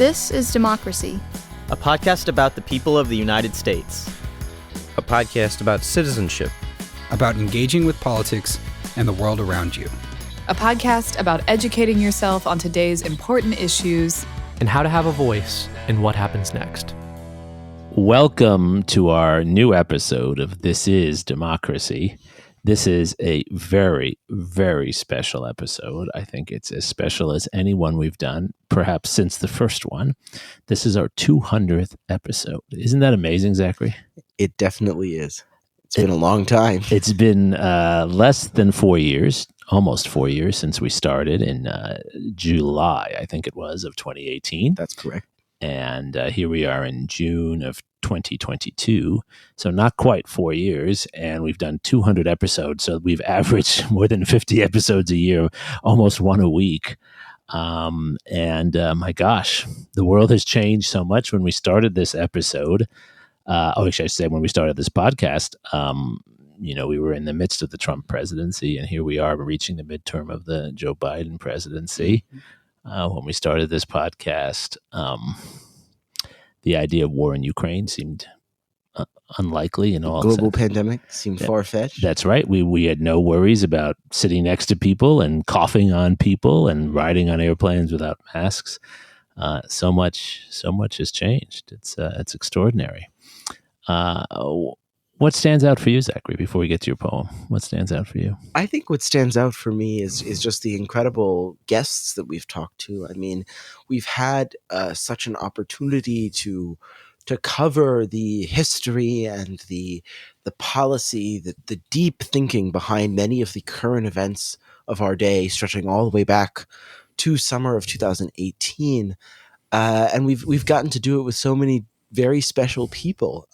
This is Democracy, a podcast about the people of the United States. A podcast about citizenship. About engaging with politics and the world around you. A podcast about educating yourself on today's important issues. And how to have a voice in what happens next. Welcome to our new episode of This is Democracy. This is a very, very special episode. I think it's as special as any one we've done, perhaps since the first one. This is our 200th episode. Isn't that amazing, Zachary? It definitely is. It's been a long time. It's been less than 4 years, almost 4 years since we started in July, I think it was, of 2018. That's correct. And here we are in June of 2022. So not quite 4 years. And we've done 200 episodes. So we've averaged more than 50 episodes a year, almost one a week. My gosh, the world has changed so much. When we started this episode, I should say when we started this podcast, we were in the midst of the Trump presidency, and here we are reaching the midterm of the Joe Biden presidency. When we started this podcast, the idea of war in Ukraine seemed unlikely. Global pandemic seemed far-fetched. That's right. We had no worries about sitting next to people and coughing on people and riding on airplanes without masks. So much has changed. It's extraordinary. What stands out for you, Zachary, before we get to your poem? What stands out for you? I think what stands out for me is just the incredible guests that we've talked to. I mean, we've had such an opportunity to cover the history and the policy, the deep thinking behind many of the current events of our day, stretching all the way back to summer of 2018. And we've gotten to do it with so many very special people.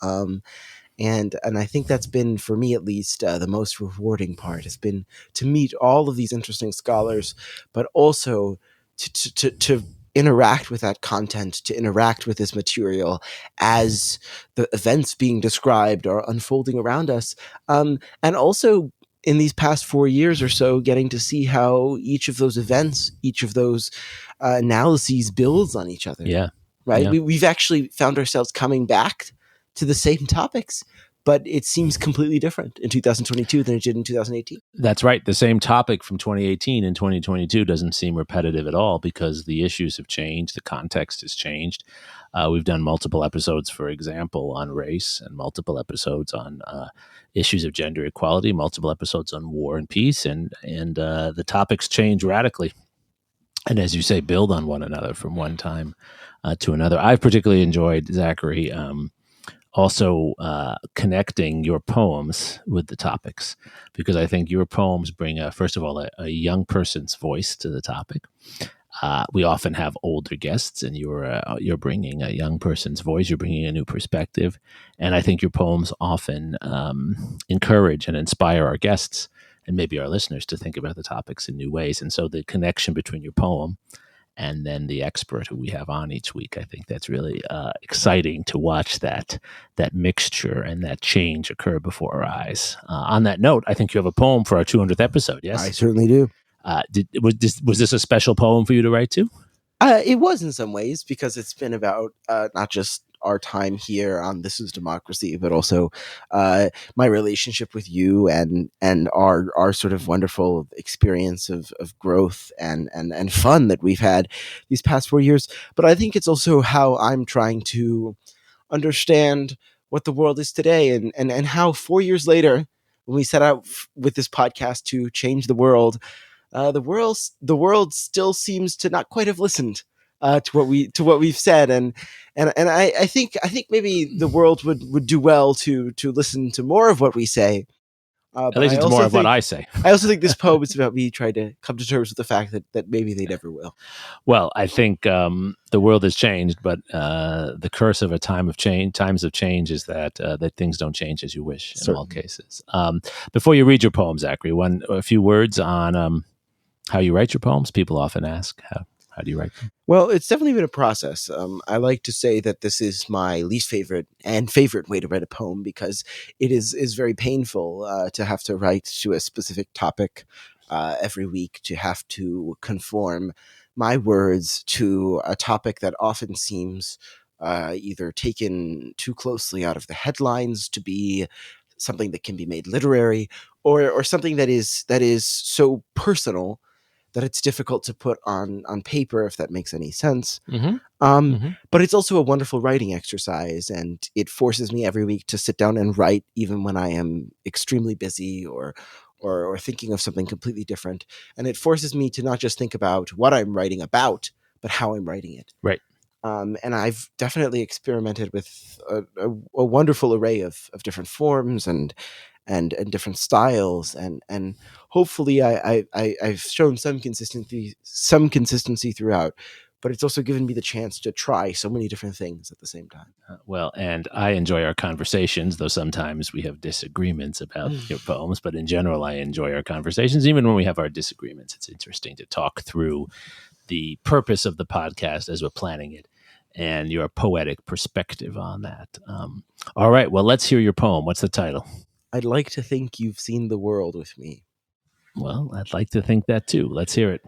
And I think that's been, for me at least, the most rewarding part has been to meet all of these interesting scholars, but also to interact with that content, to interact with this material as the events being described are unfolding around us. And also in these past 4 years or so, getting to see how each of those events, each of those analyses builds on each other. Yeah. Right. Yeah. We've actually found ourselves coming back to the same topics, but it seems completely different in 2022 than it did in 2018. That's right. The same topic from 2018 and 2022 doesn't seem repetitive at all because the issues have changed. The context has changed. We've done multiple episodes, for example, on race, and multiple episodes on issues of gender equality, multiple episodes on war and peace, and the topics change radically. And as you say, build on one another from one time to another. I've particularly enjoyed, Zachary, also connecting your poems with the topics, because I think your poems bring, first of all, a young person's voice to the topic. We often have older guests, and you're bringing a young person's voice. You're bringing a new perspective, and I think your poems often encourage and inspire our guests and maybe our listeners to think about the topics in new ways. And so the connection between your poem and then the expert who we have on each week, I think that's really exciting to watch that mixture and that change occur before our eyes. On that note, I think you have a poem for our 200th episode, yes? I certainly do. Was this a special poem for you to write too? It was in some ways, because it's been about not just our time here on This is Democracy, but also my relationship with you and our sort of wonderful experience of growth and fun that we've had these past 4 years. But I think it's also how I'm trying to understand what the world is today, and how 4 years later, when we set out with this podcast to change the world, the world still seems to not quite have listened to what we've said, and I think maybe the world would do well to listen to more of what we say. At least it's more of what I say. I also think this poem is about me trying to come to terms with the fact that maybe they never will. Well, I think the world has changed, but the curse of times of change is that things don't change as you wish in all cases. Before you read your poem, Zachary, a few words on how you write your poems. People often ask how How do you write them? Well, it's definitely been a process. I like to say that this is my least favorite and favorite way to write a poem because it is very painful to have to write to a specific topic every week, to have to conform my words to a topic that often seems either taken too closely out of the headlines to be something that can be made literary, or something that is so personal that it's difficult to put on paper, if that makes any sense. But it's also a wonderful writing exercise, and it forces me every week to sit down and write, even when I am extremely busy or thinking of something completely different. And it forces me to not just think about what I'm writing about, but how I'm writing it. Right. And I've definitely experimented with a wonderful array of different forms and different styles, and hopefully I've shown some consistency throughout. But it's also given me the chance to try so many different things at the same time. Well, and I enjoy our conversations, though sometimes we have disagreements about your poems. But in general, I enjoy our conversations. Even when we have our disagreements, it's interesting to talk through the purpose of the podcast as we're planning it and your poetic perspective on that. All right, well, let's hear your poem. What's the title? I'd like to think you've seen the world with me. Well, I'd like to think that too. Let's hear it.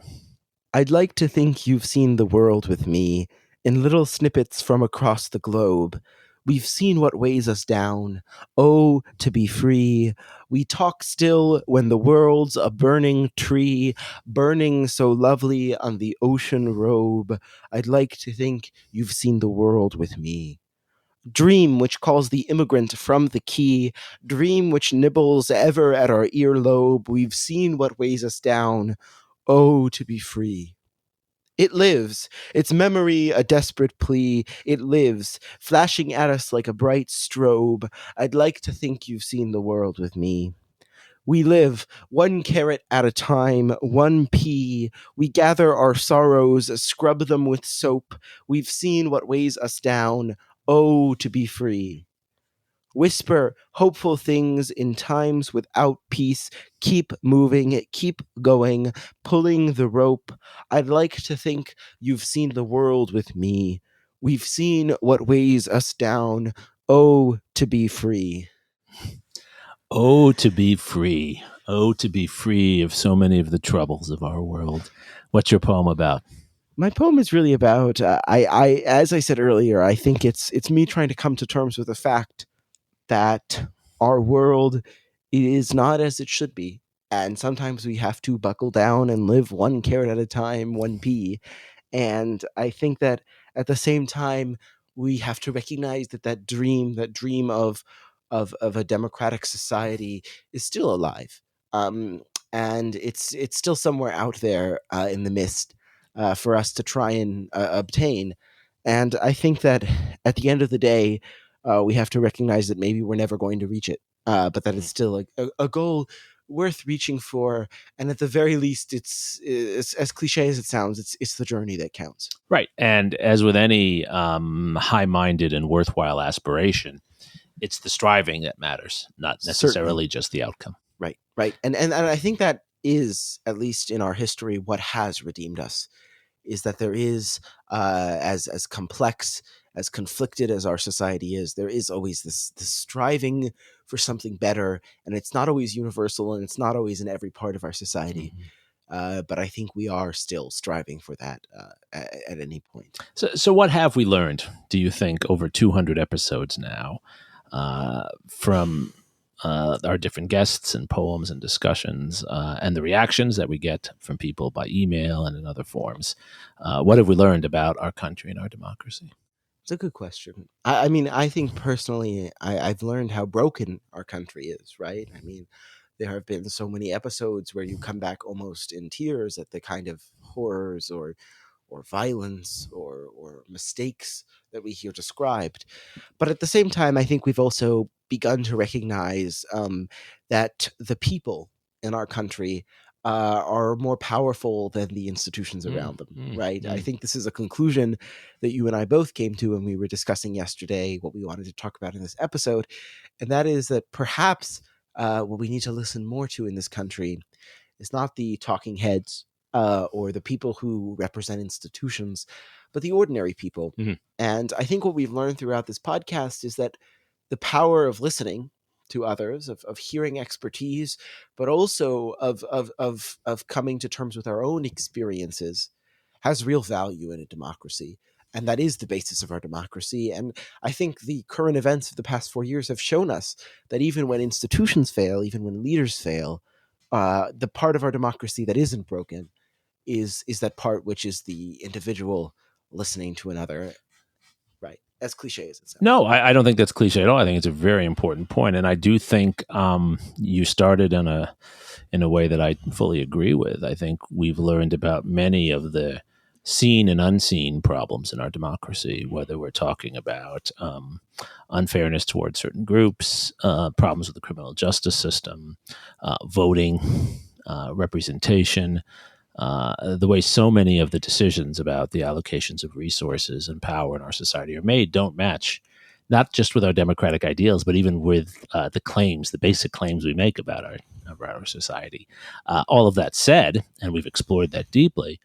I'd like to think you've seen the world with me in little snippets from across the globe. We've seen what weighs us down. Oh, to be free. We talk still when the world's a burning tree, burning so lovely on the ocean robe. I'd like to think you've seen the world with me. Dream which calls the immigrant from the quay, dream which nibbles ever at our earlobe. We've seen what weighs us down. Oh, to be free. It lives, its memory a desperate plea. It lives, flashing at us like a bright strobe. I'd like to think you've seen the world with me. We live, one carrot at a time, one pea. We gather our sorrows, scrub them with soap. We've seen what weighs us down. Oh, to be free. Whisper hopeful things in times without peace. Keep moving, keep going, pulling the rope. I'd like to think you've seen the world with me. We've seen what weighs us down. Oh, to be free. Oh, to be free. Oh, to be free of so many of the troubles of our world. What's your poem about? My poem is really about, I as I said earlier, I think it's me trying to come to terms with the fact that our world is not as it should be. And sometimes we have to buckle down and live one carrot at a time, one pea. And I think that at the same time, we have to recognize that dream of a democratic society is still alive. And it's still somewhere out there in the mist for us to try and obtain. And I think that at the end of the day, we have to recognize that maybe we're never going to reach it, but that it's still a goal worth reaching for. And at the very least, it's as cliche as it sounds, it's the journey that counts. Right. And as with any high-minded and worthwhile aspiration, it's the striving that matters, not necessarily just the outcome. Right. And I think that is, at least in our history, what has redeemed us, is that there is, as complex, as conflicted as our society is, there is always this striving for something better, and it's not always universal, and it's not always in every part of our society. But I think we are still striving for that at any point. So what have we learned, do you think, over 200 episodes now, from our different guests and poems and discussions, and the reactions that we get from people by email and in other forms? What have we learned about our country and our democracy? It's a good question. I mean, I think personally, I've learned how broken our country is, right? I mean, there have been so many episodes where you come back almost in tears at the kind of horrors or violence or mistakes that we hear described. But at the same time, I think we've also begun to recognize that the people in our country are more powerful than the institutions around them, right? I think this is a conclusion that you and I both came to when we were discussing yesterday what we wanted to talk about in this episode. And that is that perhaps what we need to listen more to in this country is not the talking heads or the people who represent institutions, but the ordinary people. And I think what we've learned throughout this podcast is that the power of listening to others, of hearing expertise, but also of coming to terms with our own experiences, has real value in a democracy. And that is the basis of our democracy. And I think the current events of the past 4 years have shown us that even when institutions fail, even when leaders fail, the part of our democracy that isn't broken is that part which is the individual listening to another. Right. As cliche as it sounds. No, I don't think that's cliche at all. I think it's a very important point, and I do think you started in a way that I fully agree with. I think we've learned about many of the seen and unseen problems in our democracy, whether we're talking about unfairness towards certain groups, problems with the criminal justice system, voting, representation. The way so many of the decisions about the allocations of resources and power in our society are made don't match, not just with our democratic ideals, but even with the basic claims we make about our society. All of that said, and we've explored that deeply,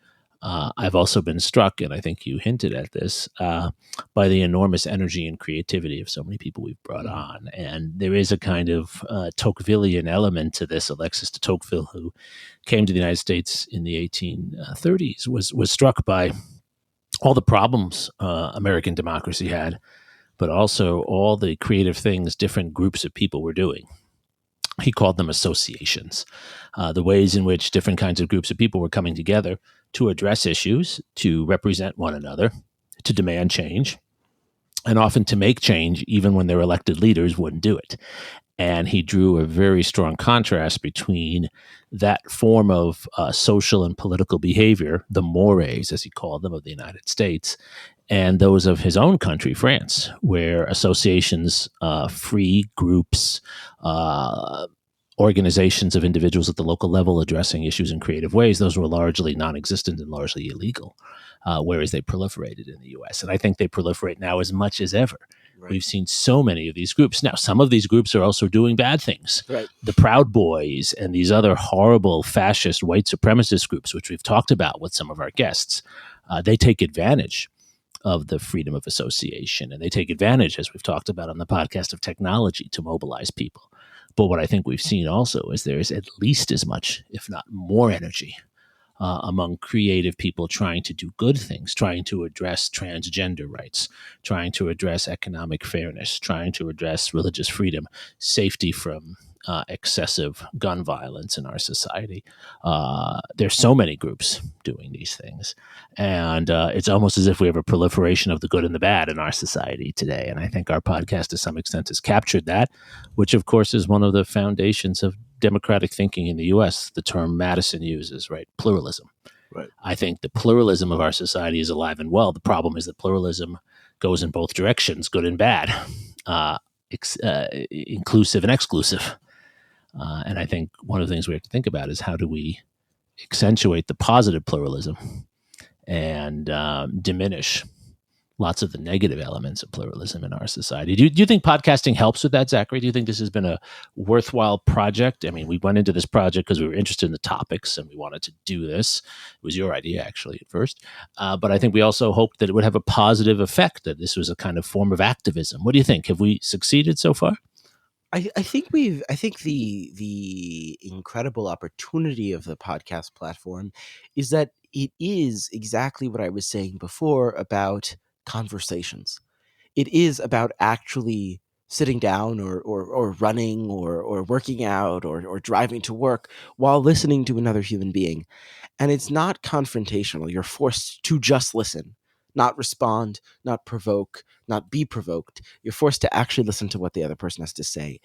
I've also been struck, and I think you hinted at this, by the enormous energy and creativity of so many people we've brought on. And there is a kind of Tocquevillian element to this. Alexis de Tocqueville, who came to the United States in the 1830s, was struck by all the problems American democracy had, but also all the creative things different groups of people were doing. He called them associations, the ways in which different kinds of groups of people were coming together to address issues, to represent one another, to demand change, and often to make change even when their elected leaders wouldn't do it. And he drew a very strong contrast between that form of social and political behavior, the mores, as he called them, of the United States, and those of his own country, France, where associations, free groups, organizations of individuals at the local level addressing issues in creative ways, those were largely non-existent and largely illegal, whereas they proliferated in the U.S. And I think they proliferate now as much as ever. Right. We've seen so many of these groups. Now, some of these groups are also doing bad things. Right. The Proud Boys and these other horrible fascist white supremacist groups, which we've talked about with some of our guests, they take advantage of the freedom of association. And they take advantage, as we've talked about on the podcast, of technology to mobilize people. But what I think we've seen also is there is at least as much, if not more energy among creative people trying to do good things, trying to address transgender rights, trying to address economic fairness, trying to address religious freedom, safety from excessive gun violence in our society. There's so many groups doing these things. And it's almost as if we have a proliferation of the good and the bad in our society today. And I think our podcast, to some extent, has captured that, which, of course, is one of the foundations of democratic thinking in the U.S., the term Madison uses, right? Pluralism. Right. I think the pluralism of our society is alive and well. The problem is that pluralism goes in both directions, good and bad, inclusive and exclusive. And I think one of the things we have to think about is how do we accentuate the positive pluralism and diminish lots of the negative elements of pluralism in our society. Do you think podcasting helps with that, Zachary? Do you think this has been a worthwhile project? I mean, we went into this project because we were interested in the topics and we wanted to do this. It was your idea, actually, at first. But I think we also hoped that it would have a positive effect, that this was a kind of form of activism. What do you think? Have we succeeded so far? I think the incredible opportunity of the podcast platform is that it is exactly what I was saying before about conversations. It is about actually sitting down or running or working out or driving to work while listening to another human being. And it's not confrontational. You're forced to just listen, not respond, not provoke, not be provoked. You're forced to actually listen to what the other person has to say.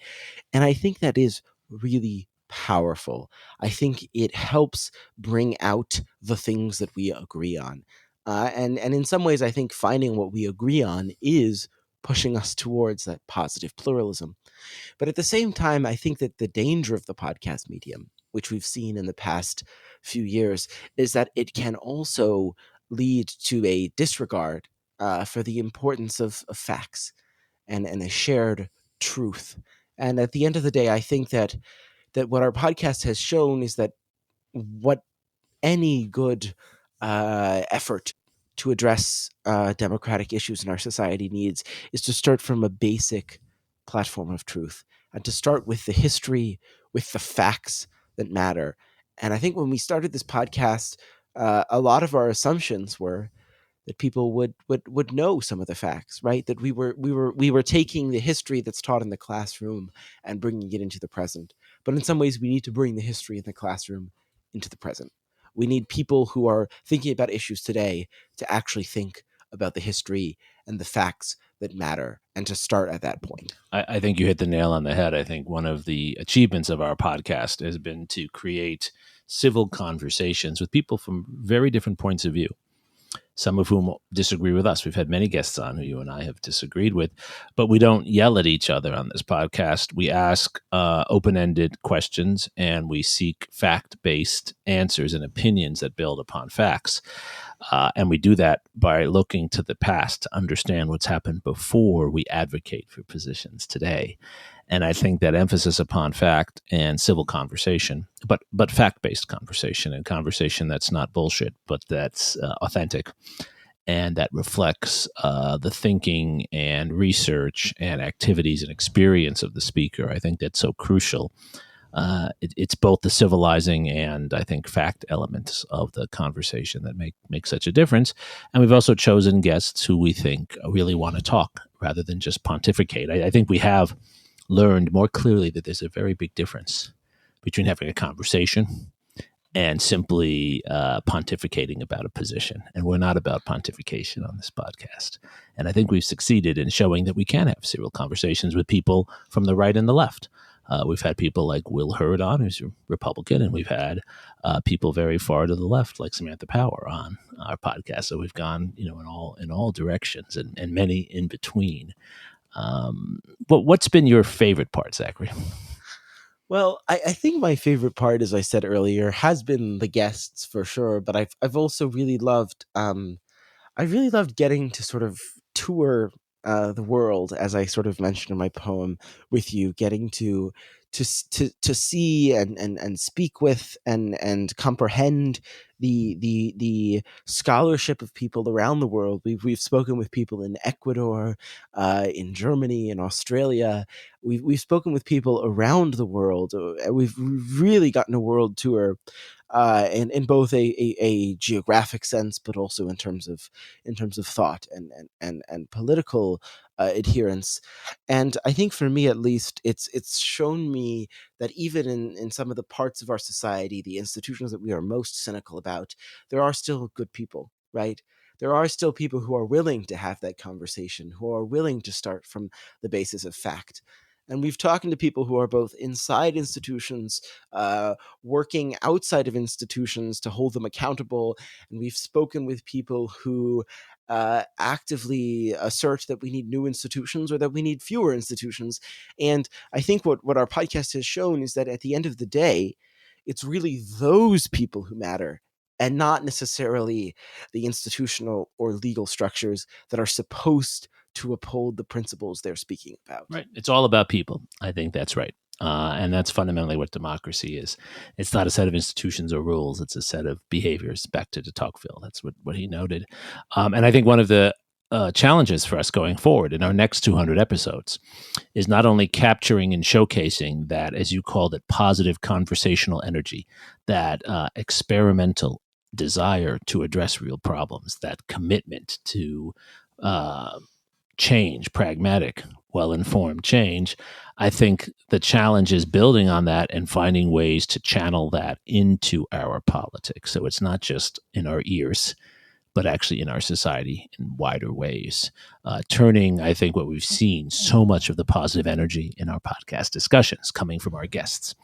And I think that is really powerful. I think it helps bring out the things that we agree on. And in some ways, I think finding what we agree on is pushing us towards that positive pluralism. But at the same time, I think that the danger of the podcast medium, which we've seen in the past few years, is that it can also lead to a disregard for the importance of facts and a shared truth. And at the end of the day, I think that what our podcast has shown is that what any good effort to address democratic issues in our society needs is to start from a basic platform of truth and to start with the history, with the facts that matter. And I think when we started this podcast, a lot of our assumptions were that people would know some of the facts, right? That we were taking the history that's taught in the classroom and bringing it into the present. But in some ways, we need to bring the history in the classroom into the present. We need people who are thinking about issues today to actually think about the history and the facts that matter, and to start at that point. I think you hit the nail on the head. I think one of the achievements of our podcast has been to create civil conversations with people from very different points of view, some of whom disagree with us. We've had many guests on who you and I have disagreed with, but we don't yell at each other on this podcast. We ask open-ended questions, and we seek fact-based answers and opinions that build upon facts. And we do that by looking to the past to understand what's happened before we advocate for positions today. And I think that emphasis upon fact and civil conversation, but fact-based conversation, and conversation that's not bullshit, but that's authentic and that reflects the thinking and research and activities and experience of the speaker. I think that's so crucial. It's both the civilizing and, I think, fact elements of the conversation that make such a difference. And we've also chosen guests who we think really want to talk rather than just pontificate. I think we have learned more clearly that there's a very big difference between having a conversation and simply pontificating about a position. And we're not about pontification on this podcast. And I think we've succeeded in showing that we can have civil conversations with people from the right and the left. We've had people like Will Hurd on, who's a Republican, and we've had people very far to the left, like Samantha Power, on our podcast. So we've gone, in all directions, and many in between. But what's been your favorite part, Zachary? Well, I think my favorite part, as I said earlier, has been the guests for sure. But I've also really loved getting to sort of tour the world, as I sort of mentioned in my poem, with you, getting to see and speak with and comprehend the scholarship of people around the world. We've spoken with people in Ecuador, in Germany, in Australia. We've spoken with people around the world. We've really gotten a world tour. In both a geographic sense, but also in terms of thought and political adherence. And I think for me, at least, it's shown me that even in some of the parts of our society, the institutions that we are most cynical about, there are still good people, right? There are still people who are willing to have that conversation, who are willing to start from the basis of fact. And we've talked to people who are both inside institutions, working outside of institutions to hold them accountable. And we've spoken with people who actively assert that we need new institutions or that we need fewer institutions. And I think what our podcast has shown is that at the end of the day, it's really those people who matter, and not necessarily the institutional or legal structures that are supposed to uphold the principles they're speaking about. Right. It's all about people. I think that's right. And that's fundamentally what democracy is. It's not a set of institutions or rules. It's a set of behaviors. Back to de Tocqueville. That's what he noted. And I think one of the challenges for us going forward in our next 200 episodes is not only capturing and showcasing that, as you called it, positive conversational energy, that experimental desire to address real problems, that commitment to change, pragmatic, well-informed change. I think the challenge is building on that and finding ways to channel that into our politics. So it's not just in our ears, but actually in our society in wider ways. Turning, I think, what we've seen, so much of the positive energy in our podcast discussions coming from our guests,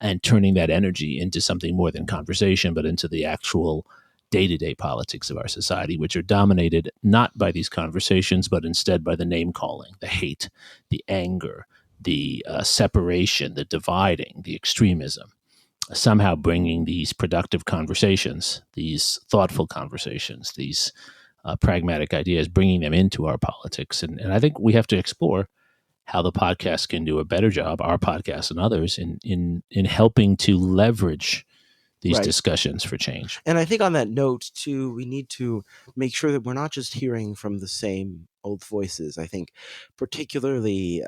and turning that energy into something more than conversation, but into the actual day-to-day politics of our society, which are dominated not by these conversations, but instead by the name-calling, the hate, the anger, the separation, the dividing, the extremism. Somehow bringing these productive conversations, these thoughtful conversations, these pragmatic ideas, bringing them into our politics. And I think we have to explore how the podcast can do a better job, our podcast and others, in helping to leverage these Right. discussions for change. And I think on that note, too, we need to make sure that we're not just hearing from the same old voices. I think particularly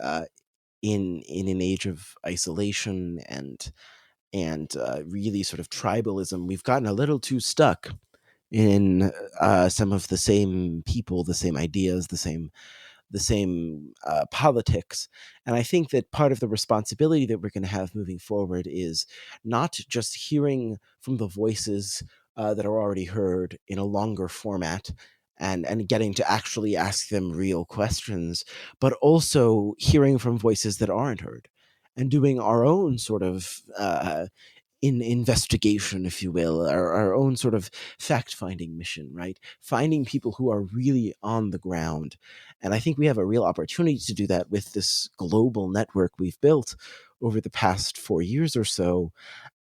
in an age of isolation and really sort of tribalism, we've gotten a little too stuck in some of the same people, the same ideas, the same politics. And I think that part of the responsibility that we're going to have moving forward is not just hearing from the voices that are already heard in a longer format and getting to actually ask them real questions, but also hearing from voices that aren't heard and doing our own sort of in investigation, if you will, our own sort of fact-finding mission, right? Finding people who are really on the ground. And I think we have a real opportunity to do that with this global network we've built over the past 4 years or so.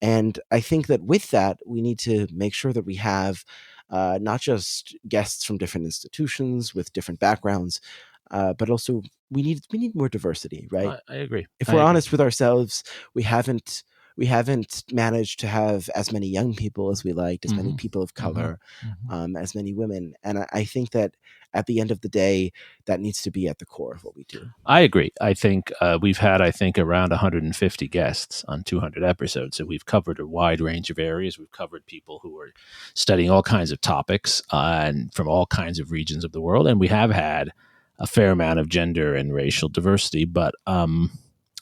And I think that with that, we need to make sure that we have not just guests from different institutions with different backgrounds, but also we need more diversity, right? I agree. If I we're agree. honest with ourselves, we haven't managed to have as many young people as we liked, as many people of color, as many women. And I think that at the end of the day, that needs to be at the core of what we do. I agree. I think we've had, around 150 guests on 200 episodes. So we've covered a wide range of areas. We've covered people who are studying all kinds of topics and from all kinds of regions of the world. And we have had a fair amount of gender and racial diversity, but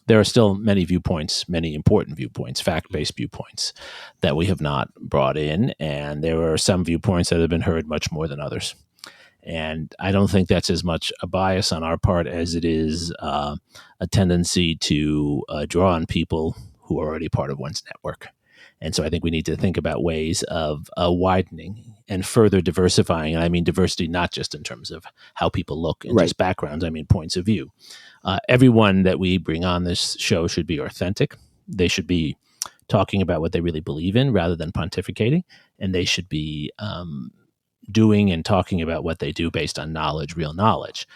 there are still many viewpoints, many important viewpoints, fact-based viewpoints that we have not brought in. And there are some viewpoints that have been heard much more than others. And I don't think that's as much a bias on our part as it is a tendency to draw on people who are already part of one's network. And so I think we need to think about ways of widening and further diversifying. And I mean diversity not just in terms of how people look and just backgrounds, I mean points of view. Everyone that we bring on this show should be authentic. They should be talking about what they really believe in rather than pontificating. And they should be doing and talking about what they do based on knowledge, real knowledge.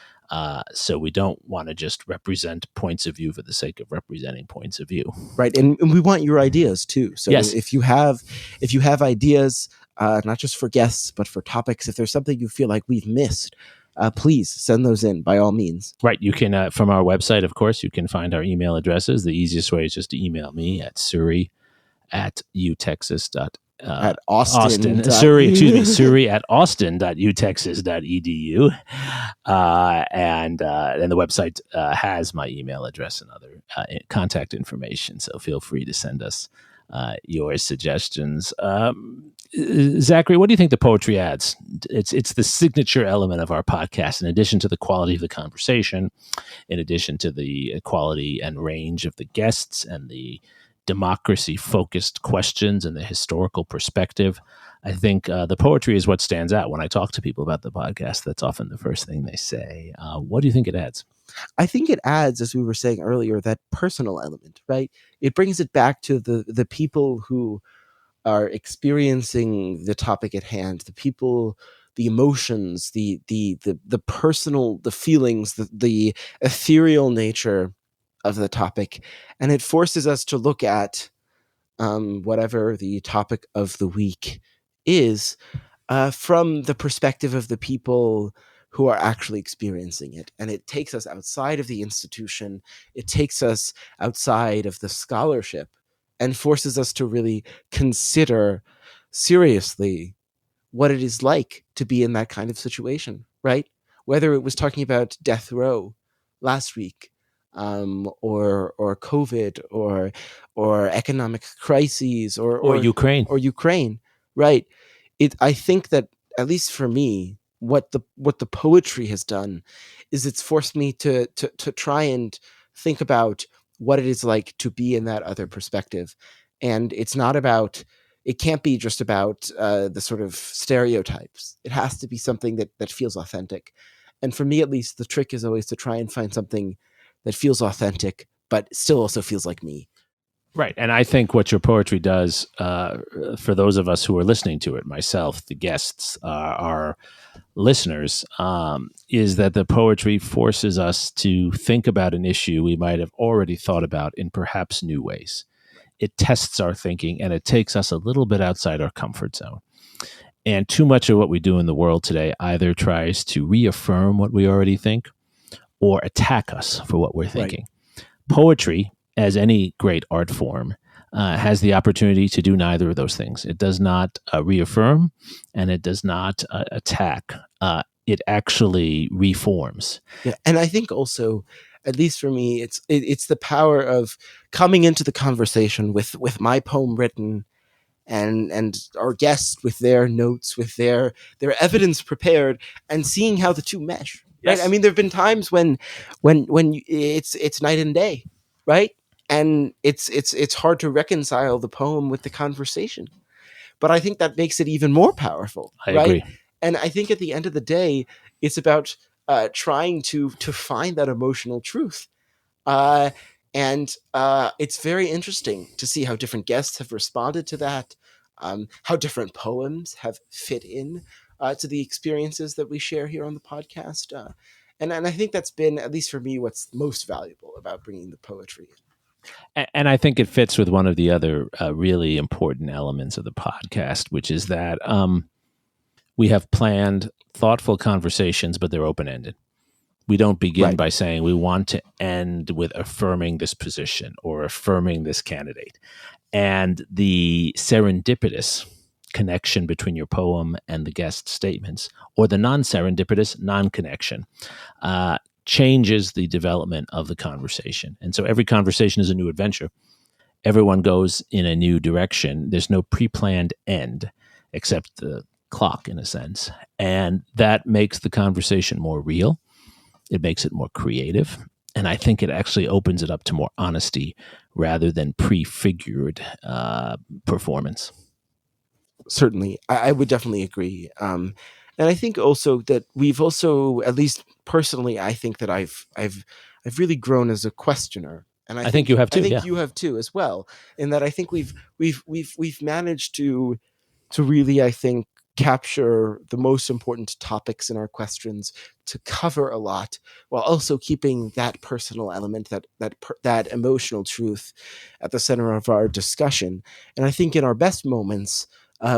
So we don't want to just represent points of view for the sake of representing points of view. Right. And we want your ideas too. So yes. if you have ideas, not just for guests, but for topics, if there's something you feel like we've missed, please send those in by all means. Right. You can, from our website, of course, you can find our email addresses. The easiest way is just to email me at surrey@utexas.edu. At Austin. Surrey at austin.utexas.edu. And the website has my email address and other contact information. So feel free to send us your suggestions. Zachary, what do you think the poetry adds? It's the signature element of our podcast, in addition to the quality of the conversation, in addition to the quality and range of the guests and the democracy-focused questions and the historical perspective. I think the poetry is what stands out. When I talk to people about the podcast, that's often the first thing they say. What do you think it adds? I think it adds, as we were saying earlier, that personal element, right? It brings it back to the people who are experiencing the topic at hand, the people, the emotions, the personal, the feelings, the ethereal nature of the topic. And it forces us to look at whatever the topic of the week is from the perspective of the people who are actually experiencing it. And it takes us outside of the institution. It takes us outside of the scholarship and forces us to really consider seriously what it is like to be in that kind of situation, right? Whether it was talking about death row last week, or COVID, or economic crises, or Ukraine, right? I think that, at least for me, what the poetry has done is it's forced me to try and think about what it is like to be in that other perspective. And it can't be just about the sort of stereotypes. It has to be something that feels authentic. And for me, at least, the trick is always to try and find something that feels authentic, but still also feels like me. Right. And I think what your poetry does, for those of us who are listening to it, myself, the guests, our listeners, is that the poetry forces us to think about an issue we might have already thought about in perhaps new ways. it tests our thinking and it takes us a little bit outside our comfort zone. And too much of what we do in the world today either tries to reaffirm what we already think or attack us for what we're thinking. Right. Poetry, as any great art form, has the opportunity to do neither of those things. It does not reaffirm and it does not attack. It actually reforms. Yeah, and I think also, at least for me, it's the power of coming into the conversation with my poem written, and our guests with their notes, with their evidence prepared, and seeing how the two mesh. Right? Yes. I mean, there have been times when it's night and day, right? And it's hard to reconcile the poem with the conversation. But I think that makes it even more powerful. I agree. And I think at the end of the day, it's about trying to find that emotional truth. And it's very interesting to see how different guests have responded to that, how different poems have fit in to the experiences that we share here on the podcast. And I think that's been, at least for me, what's most valuable about bringing the poetry in. And I think it fits with one of the other really important elements of the podcast, which is that we have planned thoughtful conversations, but they're open-ended. We don't begin by saying we want to end with affirming this position or affirming this candidate. And the serendipitous connection between your poem and the guest statements, or the non-serendipitous non-connection, changes the development of the conversation. And so every conversation is a new adventure. Everyone goes in a new direction. There's no pre-planned end except the clock, in a sense. And that makes the conversation more real. It makes it more creative. And I think it actually opens it up to more honesty rather than prefigured performance. Certainly. I would definitely agree. And I think also that we've also, at least personally, I think that I've really grown as a questioner. And I think you have too. I think you have too as well. In that I think we've managed to really, I think, capture the most important topics in our questions, to cover a lot, while also keeping that personal element, that emotional truth at the center of our discussion. And I think in our best moments,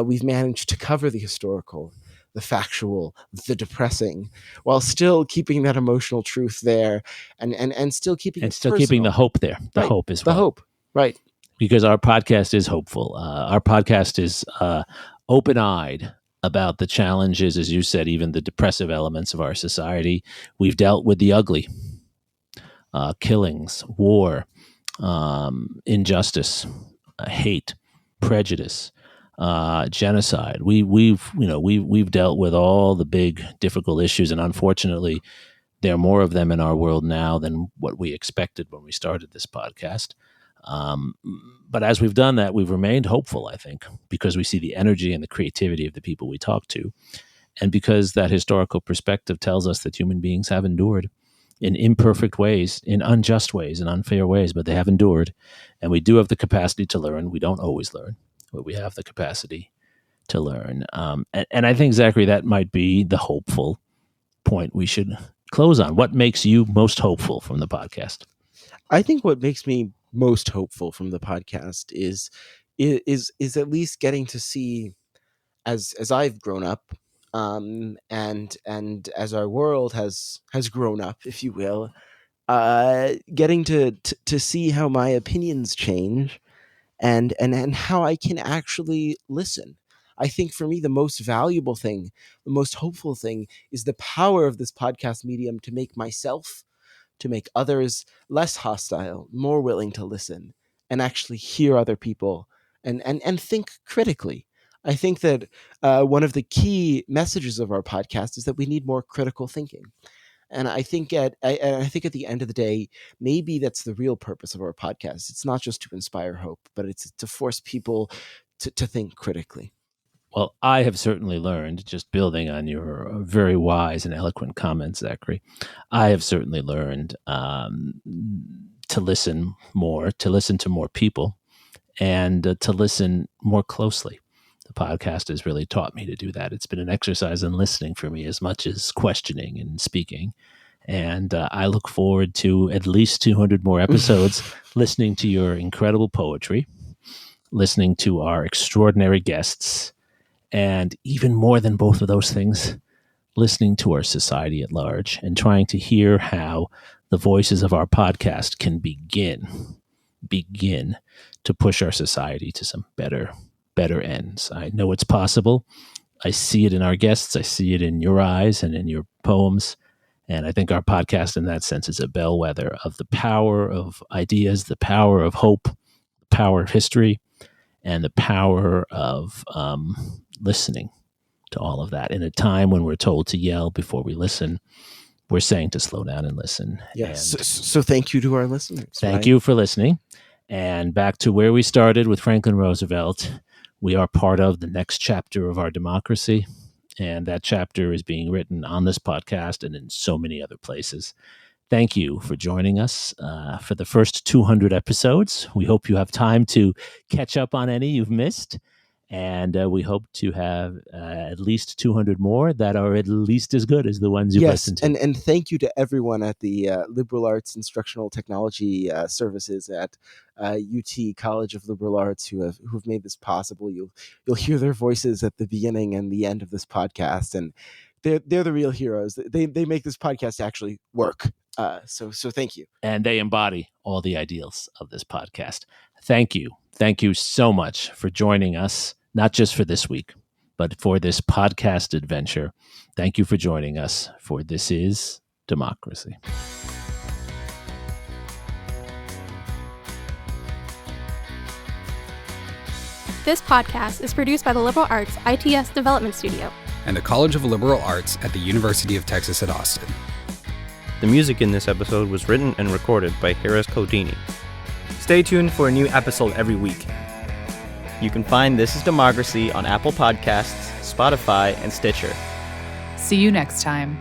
we've managed to cover the historical, the factual, the depressing, while still keeping that emotional truth there, and still keeping the hope there. The hope as well. The hope, right? Because our podcast is hopeful. Our podcast is open-eyed about the challenges, as you said, even the depressive elements of our society. We've dealt with the ugly, killings, war, injustice, hate, prejudice, genocide. We've dealt with all the big, difficult issues, and unfortunately, there are more of them in our world now than what we expected when we started this podcast. But as we've done that, we've remained hopeful, I think, because we see the energy and the creativity of the people we talk to, and because that historical perspective tells us that human beings have endured in imperfect ways, in unjust ways, in unfair ways, but they have endured, and we do have the capacity to learn. We don't always learn, but we have the capacity to learn. And I think, Zachary, that might be the hopeful point we should close on. What makes you most hopeful from the podcast? I think what makes me most hopeful from the podcast is at least getting to see, as I've grown up, and as our world has grown up, if you will, getting to see how my opinions change, and how I can actually listen. I think for me, the most valuable thing, the most hopeful thing, is the power of this podcast medium to make myself, to make others less hostile, more willing to listen, and actually hear other people and think critically. I think that one of the key messages of our podcast is that we need more critical thinking. And I think at the end of the day, maybe that's the real purpose of our podcast. It's not just to inspire hope, but it's to force people to think critically. Well, I have certainly learned, just building on your very wise and eloquent comments, Zachary, I have certainly learned to listen more, to listen to more people, and to listen more closely. The podcast has really taught me to do that. It's been an exercise in listening for me as much as questioning and speaking. And I look forward to at least 200 more episodes listening to your incredible poetry. listening to our extraordinary guests, and even more than both of those things, listening to our society at large and trying to hear how the voices of our podcast can begin to push our society to some better ends. I know it's possible. I see it in our guests. I see it in your eyes and in your poems. And I think our podcast in that sense is a bellwether of the power of ideas, the power of hope, the power of history, and the power of listening to all of that. In a time when we're told to yell before we listen, we're saying to slow down and listen. Yes. So thank you to our listeners. Thank you for listening. And back to where we started with Franklin Roosevelt, we are part of the next chapter of our democracy. And that chapter is being written on this podcast and in so many other places. Thank you for joining us for the first 200 episodes. We hope you have time to catch up on any you've missed. And we hope to have at least 200 more that are at least as good as the ones you've listened to. And thank you to everyone at the Liberal Arts Instructional Technology Services at UT College of Liberal Arts who've made this possible. You'll hear their voices at the beginning and the end of this podcast, and they're the real heroes. They make this podcast actually work. So thank you. And they embody all the ideals of this podcast. Thank you. Thank you so much for joining us, not just for this week, but for this podcast adventure. Thank you for joining us for This Is Democracy. This podcast is produced by the Liberal Arts ITS Development Studio and the College of Liberal Arts at the University of Texas at Austin. The music in this episode was written and recorded by Harris Codini. Stay tuned for a new episode every week. You can find This is Democracy on Apple Podcasts, Spotify, and Stitcher. See you next time.